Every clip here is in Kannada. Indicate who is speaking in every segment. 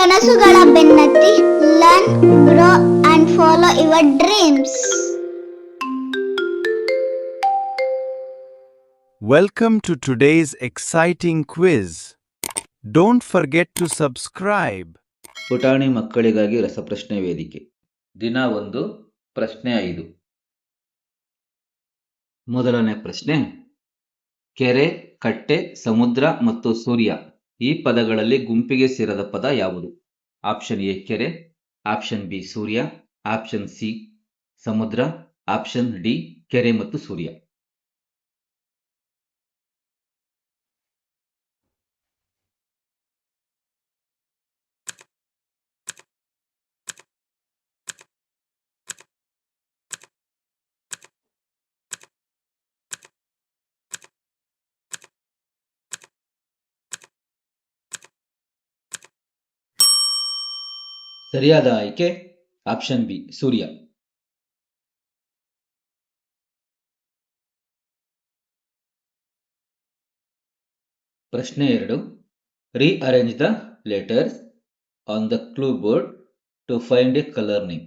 Speaker 1: ಕನಸುಗಳ ಬೆನ್ನತ್ತಿ learn, grow and follow your dreams.
Speaker 2: Welcome to today's exciting quiz. Don't forget to subscribe.
Speaker 3: ಪುಟಾಣಿ ಮಕ್ಕಳಿಗಾಗಿ ರಸಪ್ರಶ್ನೆ ವೇದಿಕೆ. ದಿನ 1, ಪ್ರಶ್ನೆ 5. ಮೊದಲನೇ ಪ್ರಶ್ನೆ. ಕೆರೆ, ಕಟ್ಟೆ, ಸಮುದ್ರ ಮತ್ತು ಸೂರ್ಯ ಈ ಪದಗಳಲ್ಲಿ ಗುಂಪಿಗೆ ಸೇರದ ಪದ ಯಾವುದು? ಆಪ್ಷನ್ ಎ ಕೆರೆ, ಆಪ್ಷನ್ ಬಿ ಸೂರ್ಯ, ಆಪ್ಷನ್ ಸಿ ಸಮುದ್ರ, ಆಪ್ಷನ್ ಡಿ ಕೆರೆ ಮತ್ತು ಸೂರ್ಯ. ಸರಿಯಾದ ಆಯ್ಕೆ ಆಪ್ಷನ್ ಬಿ ಸೂರ್ಯ. ಪ್ರಶ್ನೆ 2. Rearrange the letters on the clue board to find a color name.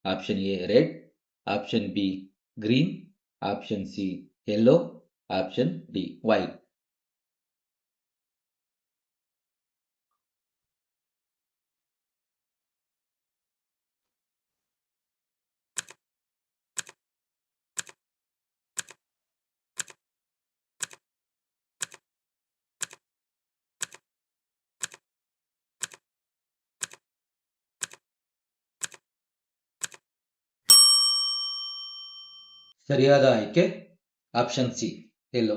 Speaker 3: Option A red, option B green, option C yellow, option D white. ಸರಿಯಾದ ಆಯ್ಕೆ ಆಪ್ಷನ್ ಸಿ ಯೆಲ್ಲೋ.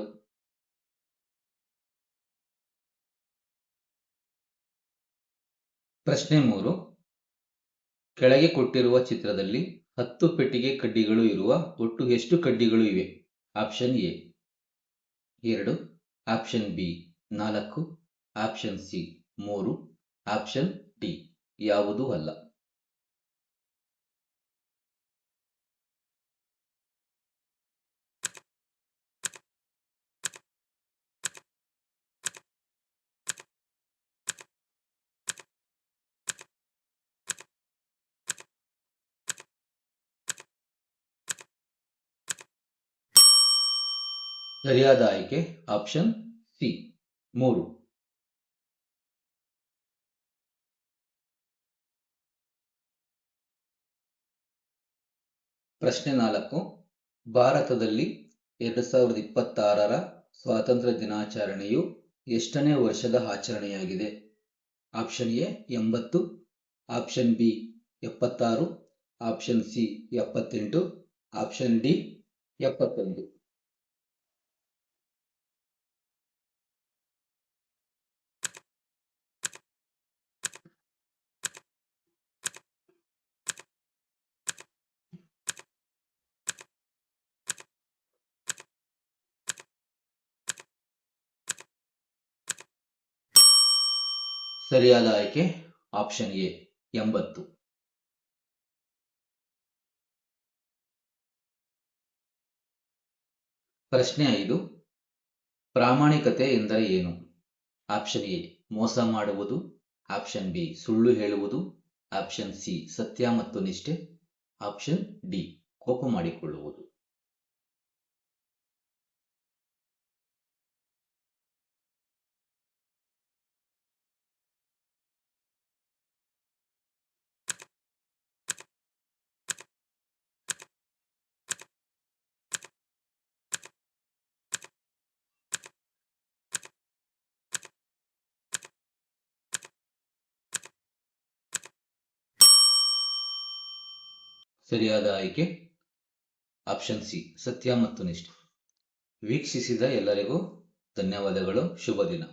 Speaker 3: ಪ್ರಶ್ನೆ 3. ಕೆಳಗೆ ಕೊಟ್ಟಿರುವ ಚಿತ್ರದಲ್ಲಿ 10 ಪೆಟ್ಟಿಗೆ ಕಡ್ಡಿಗಳು ಇರುವ ಒಟ್ಟು ಎಷ್ಟು ಕಡ್ಡಿಗಳು ಇವೆ? Option A 2, option B 4, option C 3, option D ಯಾವುದೂ ಅಲ್ಲ. ಸರಿಯಾದ ಆಯ್ಕೆ ಆಪ್ಷನ್ ಸಿ 3. ಪ್ರಶ್ನೆ 4. ಭಾರತದಲ್ಲಿ 2026ರ ಸ್ವಾತಂತ್ರ್ಯ ದಿನಾಚರಣೆಯು ಎಷ್ಟನೇ ವರ್ಷದ ಆಚರಣೆಯಾಗಿದೆ? Option A 80, option B 76, option C 78, option D 71. ಸರಿಯಾದ ಆಯ್ಕೆ ಆಪ್ಷನ್ ಎ 80. ಪ್ರಶ್ನೆ 5. ಪ್ರಾಮಾಣಿಕತೆ ಎಂದರೆ ಏನು? ಆಪ್ಷನ್ ಎ ಮೋಸ ಮಾಡುವುದು, ಆಪ್ಷನ್ ಬಿ ಸುಳ್ಳು ಹೇಳುವುದು, ಆಪ್ಷನ್ ಸಿ ಸತ್ಯ ಮತ್ತು ನಿಷ್ಠೆ, ಆಪ್ಷನ್ ಡಿ ಕೋಪ ಮಾಡಿಕೊಳ್ಳುವುದು. ಸರಿಯಾದ ಆಯ್ಕೆ ಆಪ್ಷನ್ ಸಿ ಸತ್ಯ ಮತ್ತು ನಿಷ್ಠೆ. ವೀಕ್ಷಿಸಿದ ಎಲ್ಲರಿಗೂ ಧನ್ಯವಾದಗಳು. ಶುಭ ದಿನ.